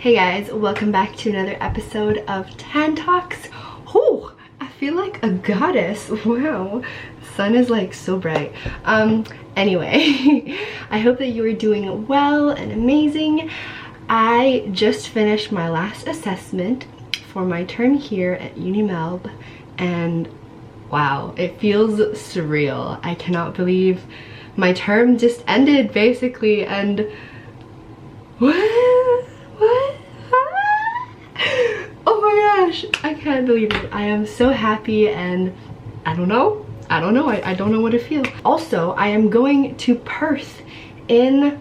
Hey guys, welcome back to another episode of TANTALKS. Oh, I feel like a goddess. Wow, the sun is like so bright. Anyway, I hope that you are doing well and amazing. I just finished my last assessment for my term here at UniMelb, and wow, it feels surreal. I cannot believe my term just ended basically, and what? Oh my gosh, I can't believe it. I am so happy, and I don't know what to feel. Also, I am going to Perth in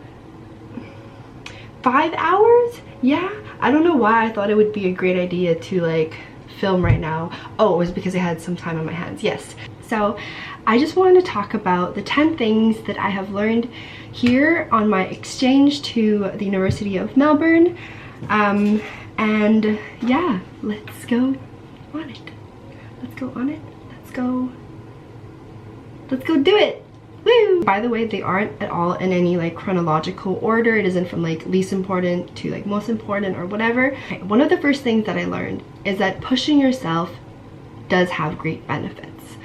5 hours. Yeah, I don't know why I thought it would be a great idea to like film right now. Oh, it was because I had some time on my hands. Yes. So I just wanted to talk about the 10 things that I have learned here on my exchange to the University of Melbourne. And yeah, let's go on it. Let's go on it. Let's go do it. Woo! By the way, they aren't at all in any like chronological order. It isn't from like least important to like most important or whatever. Okay, one of the first things that I learned is that pushing yourself does have great benefits.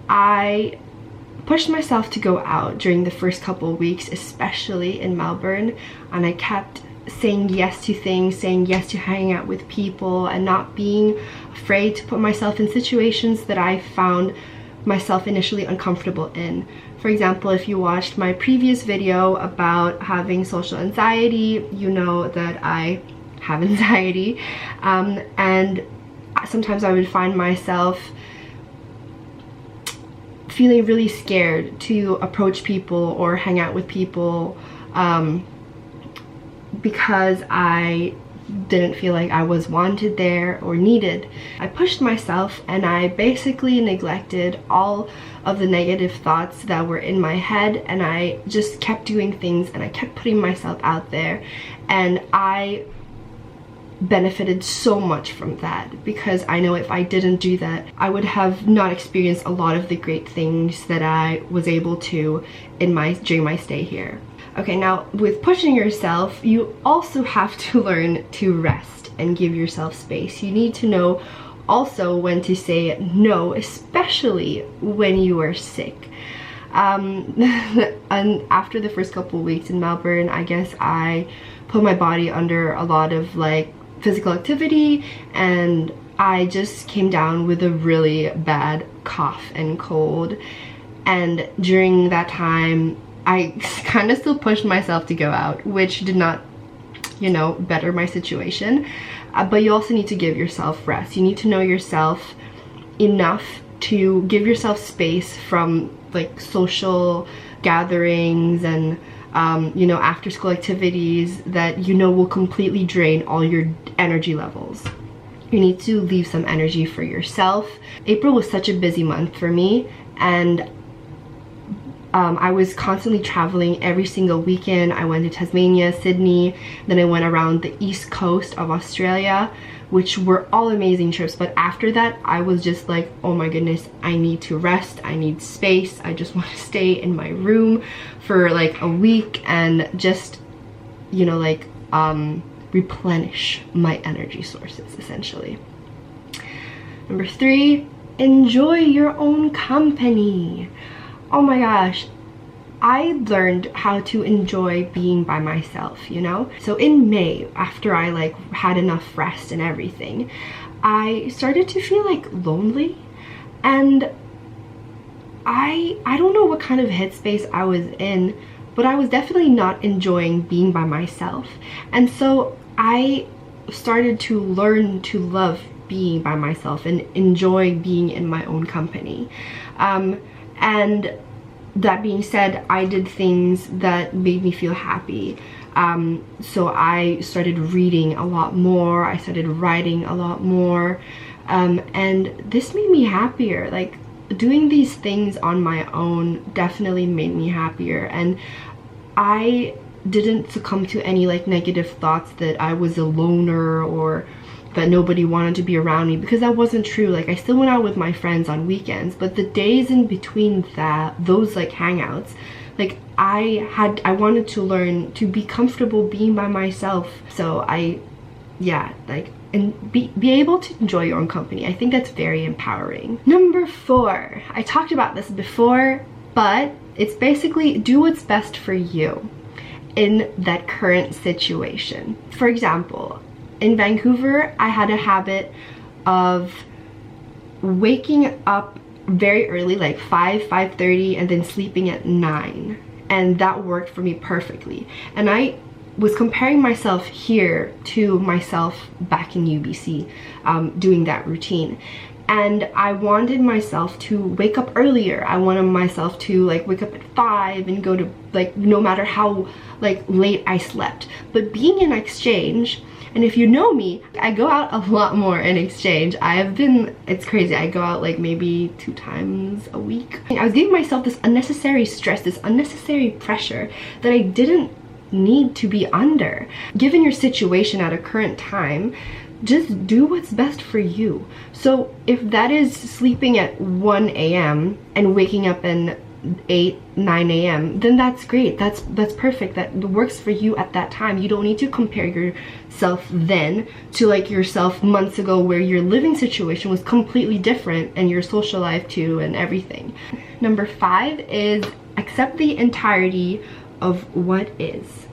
I pushed myself to go out during the first couple of weeks, especially in Melbourne, and I kept saying yes to things, saying yes to hanging out with people, and not being afraid to put myself in situations that I found myself initially uncomfortable in. For example, if you watched my previous video about having social anxiety, you know that I have anxiety, and sometimes I would find myself feeling really scared to approach people or hang out with people because I didn't feel like I was wanted there or needed. I pushed myself, and I basically neglected all of the negative thoughts that were in my head, and I just kept doing things, and I kept putting myself out there, and I benefited so much from that, because I know if I didn't do that, I would have not experienced a lot of the great things that I was able to during my stay here. Okay, now with pushing yourself, you also have to learn to rest and give yourself space. You need to know also when to say no, especially when you are sick. And after the first couple of weeks in Melbourne, I guess I put my body under a lot of like physical activity, and I just came down with a really bad cough and cold. And during that time, I kind of still pushed myself to go out, which did not, you know, better my situation. But you also need to give yourself rest. You need to know yourself enough to give yourself space from like social gatherings and you know, after school activities that you know will completely drain all your energy levels. You need to leave some energy for yourself. April was such a busy month for me, and I was constantly traveling every single weekend. I went to Tasmania, Sydney, then I went around the east coast of Australia, which were all amazing trips. But after that, I was just like, oh my goodness, I need to rest, I need space, I just want to stay in my room for like a week and just, you know, like replenish my energy sources essentially. Number 3, enjoy your own company. Oh my gosh, I learned how to enjoy being by myself, you know? So in May, after I like had enough rest and everything, I started to feel like lonely, and I don't know what kind of headspace I was in, but I was definitely not enjoying being by myself. And so I started to learn to love being by myself and enjoy being in my own company. And that being said, I did things that made me feel happy. So I started reading a lot more, I started writing a lot more, and this made me happier. Like, doing these things on my own definitely made me happier, and I didn't succumb to any like negative thoughts that I was a loner or that nobody wanted to be around me, because that wasn't true. Like, I still went out with my friends on weekends, but the days in between those like hangouts, like I wanted to learn to be comfortable being by myself. So I yeah, like, and be able to enjoy your own company. I think that's very empowering. Number 4, I talked about this before, but it's basically do what's best for you in that current situation. For example, in Vancouver, I had a habit of waking up very early, like 5:30, and then sleeping at 9, and that worked for me perfectly. And I was comparing myself here to myself back in UBC, doing that routine, and I wanted myself to wake up earlier. I wanted myself to like wake up at 5 and go to, like, no matter how like late I slept. But being in exchange, and if you know me, I go out a lot more in exchange. It's crazy, I go out like maybe 2 times a week. I was giving myself this unnecessary stress, this unnecessary pressure that I didn't need to be under. Given your situation at a current time, just do what's best for you. So if that is sleeping at 1 a.m. and waking up at 9 a.m, then that's great. That's perfect. That works for you at that time. You don't need to compare yourself then to like yourself months ago, where your living situation was completely different, and your social life too, and everything. Number 5 is accept the entirety of what is.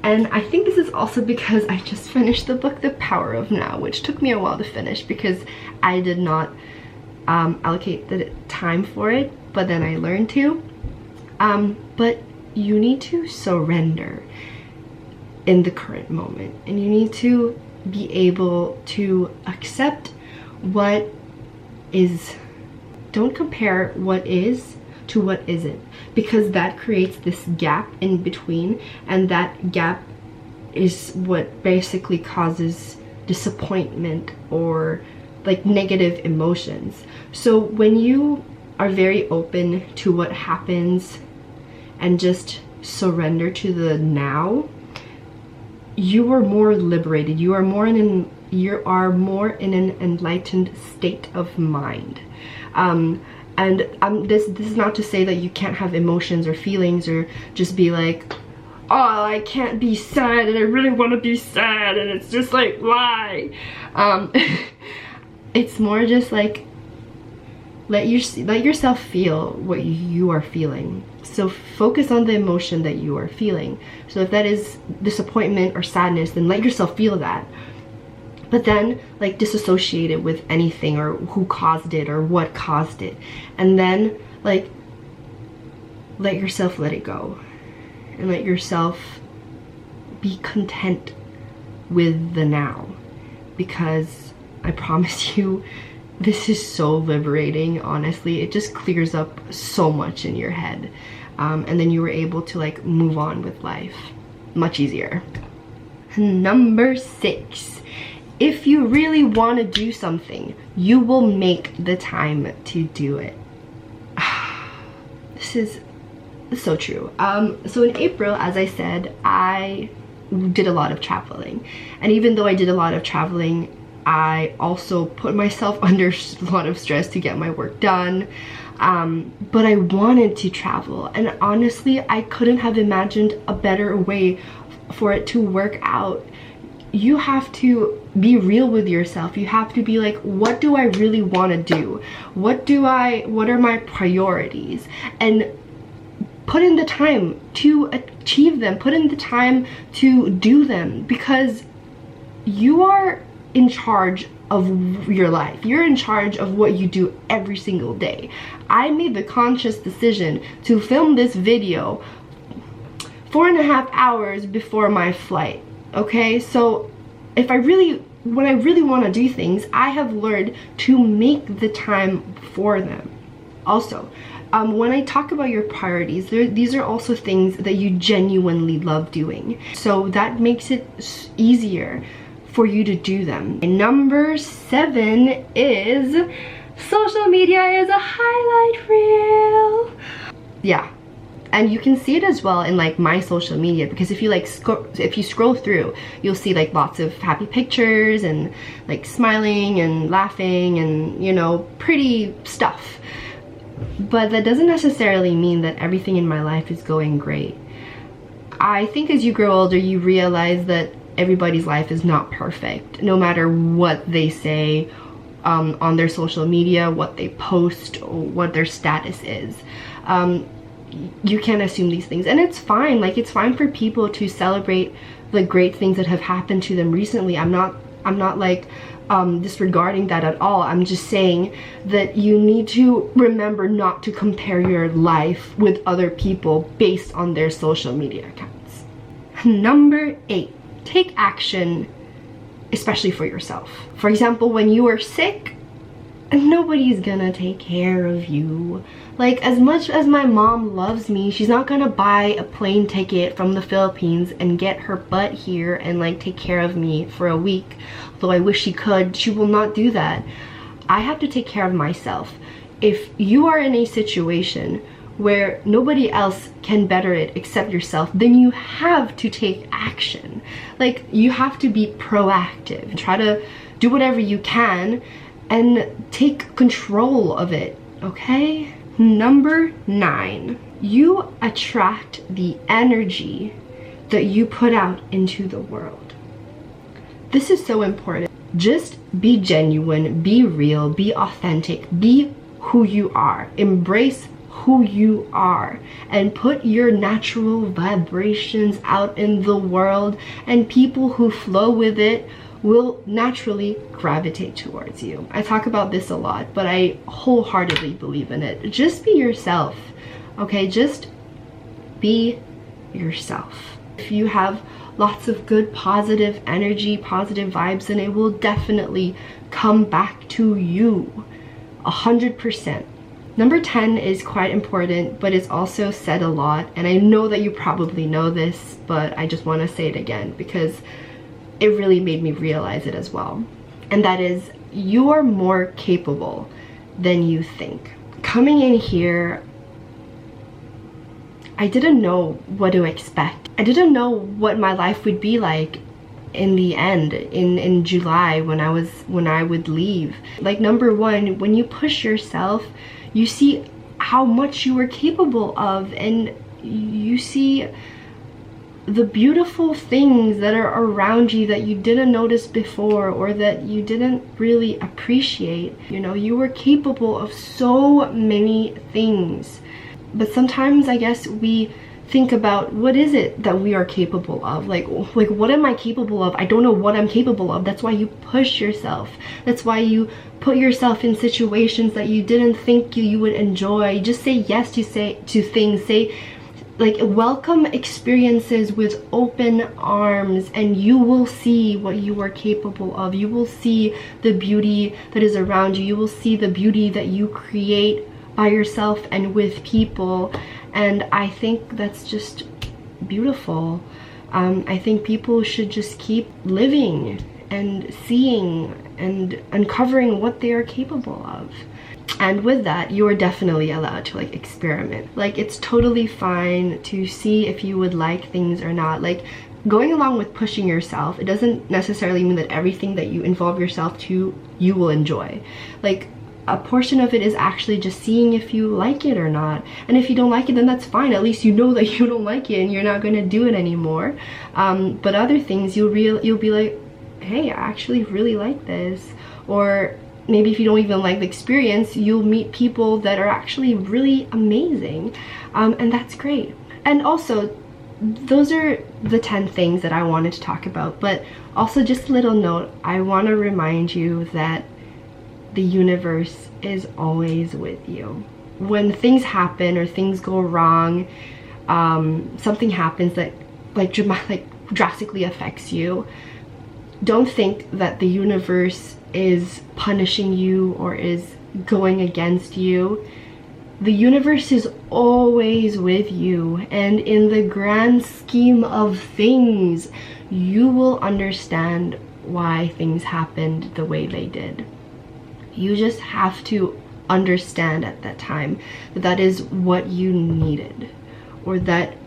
And I think this is also because I just finished the book The Power of Now, which took me a while to finish because I did not allocate the time for it, but then I learned to. But you need to surrender in the current moment, and you need to be able to accept what is. Don't compare what is to what isn't, because that creates this gap in between, and that gap is what basically causes disappointment or like negative emotions. So when you are very open to what happens and just surrender to the now, you are more liberated. You are more in an enlightened state of mind. This is not to say that you can't have emotions or feelings, or just be like, oh, I can't be sad and I really want to be sad, and it's just like, why? It's more just like, let yourself feel what you are feeling. So focus on the emotion that you are feeling. So if that is disappointment or sadness, then let yourself feel that. But then like disassociate it with anything, or who caused it or what caused it, and then like let yourself let it go, and let yourself be content with the now, because I promise you, this is so liberating. Honestly, it just clears up so much in your head, and then you were able to like move on with life much easier. Number 6. If you really want to do something, you will make the time to do it. This is so true. So in April, as I said, I did a lot of traveling. And even though I did a lot of traveling, I also put myself under a lot of stress to get my work done. But I wanted to travel. And honestly, I couldn't have imagined a better way for it to work out. You have to be real with yourself. You have to be like, what do I really want to do? What are my priorities? And put in the time to achieve them. Put in the time to do them, because you are in charge of your life. You're in charge of what you do every single day. I made the conscious decision to film this video 4.5 hours before my flight. Okay, so when I really want to do things, I have learned to make the time for them. Also, when I talk about your priorities, these are also things that you genuinely love doing. So that makes it easier for you to do them. And number 7 is social media is a highlight reel. Yeah. And you can see it as well in like my social media, because if you scroll through, you'll see like lots of happy pictures and like smiling and laughing and, you know, pretty stuff. But that doesn't necessarily mean that everything in my life is going great. I think as you grow older, you realize that everybody's life is not perfect, no matter what they say on their social media, what they post, or what their status is. You can't assume these things, and it's fine. Like, it's fine for people to celebrate the great things that have happened to them recently. I'm not like disregarding that at all. I'm just saying that you need to remember not to compare your life with other people based on their social media accounts. Number 8, take action, especially for yourself. For example, when you are sick, nobody's gonna take care of you. Like, as much as my mom loves me, she's not gonna buy a plane ticket from the Philippines and get her butt here and like take care of me for a week. Though I wish she could, she will not do that. I have to take care of myself. If you are in a situation where nobody else can better it except yourself, then you have to take action. Like, you have to be proactive. Try to do whatever you can and take control of it, okay? Number 9, you attract the energy that you put out into the world. This is so important. Just be genuine, be real, be authentic, be who you are. Embrace who you are and put your natural vibrations out in the world, and people who flow with it will naturally gravitate towards you. I talk about this a lot, but I wholeheartedly believe in it. Just be yourself, okay? Just be yourself. If you have lots of good positive energy, positive vibes, then it will definitely come back to you 100%. Number 10 is quite important, but it's also said a lot, and I know that you probably know this, but I just want to say it again because it really made me realize it as well. And that is, you are more capable than you think. Coming in here, I didn't know what to expect. I didn't know what my life would be like in the end, in July when I would leave. Like, number 1, when you push yourself, you see how much you are capable of, and you see the beautiful things that are around you that you didn't notice before or that you didn't really appreciate. You know, you were capable of so many things. But sometimes I guess we think about, what is it that we are capable of? Like what am I capable of? I don't know what I'm capable of. That's why you push yourself. That's why you put yourself in situations that you didn't think you would enjoy. Just say yes to things. Say, like, welcome experiences with open arms, and you will see what you are capable of. You will see the beauty that is around you. You will see the beauty that you create by yourself and with people. And I think that's just beautiful. I think people should just keep living and seeing and uncovering what they are capable of. And with that, you are definitely allowed to like experiment. Like, it's totally fine to see if you would like things or not. Like, going along with pushing yourself, it doesn't necessarily mean that everything that you involve yourself to, you will enjoy. Like, a portion of it is actually just seeing if you like it or not. And if you don't like it, then that's fine. At least you know that you don't like it and you're not going to do it anymore. But other things, you'll be like, hey, I actually really like this. Or maybe if you don't even like the experience, you'll meet people that are actually really amazing. And that's great. And also, those are the 10 things that I wanted to talk about. But also, just a little note, I want to remind you that the universe is always with you. When things happen or things go wrong, something happens that drastically affects you, don't think that the universe is punishing you or is going against you. The universe is always with you, and in the grand scheme of things, you will understand why things happened the way they did. You just have to understand at that time that that is what you needed, or that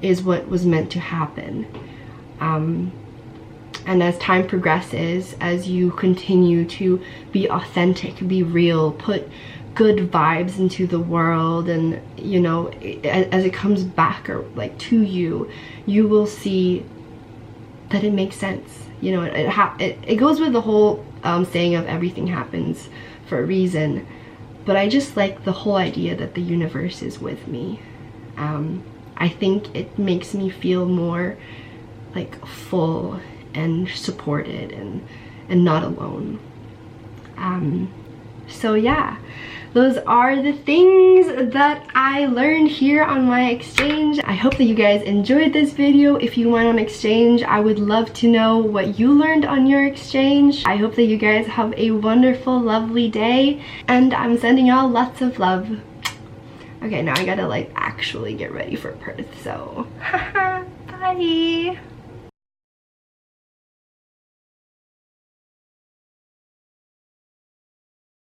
is what was meant to happen. And as time progresses, as you continue to be authentic, be real, put good vibes into the world, and you know, as it comes back or like to you, you will see that it makes sense. You know, it goes with the whole saying of everything happens for a reason, but I just like the whole idea that the universe is with me. I think it makes me feel more like full and supported and not alone. So yeah, those are the things that I learned here on my exchange. I hope that you guys enjoyed this video. If you went on exchange, I would love to know what you learned on your exchange. I hope that you guys have a wonderful, lovely day, and I'm sending y'all lots of love. Okay, now I gotta like actually get ready for Perth, so bye.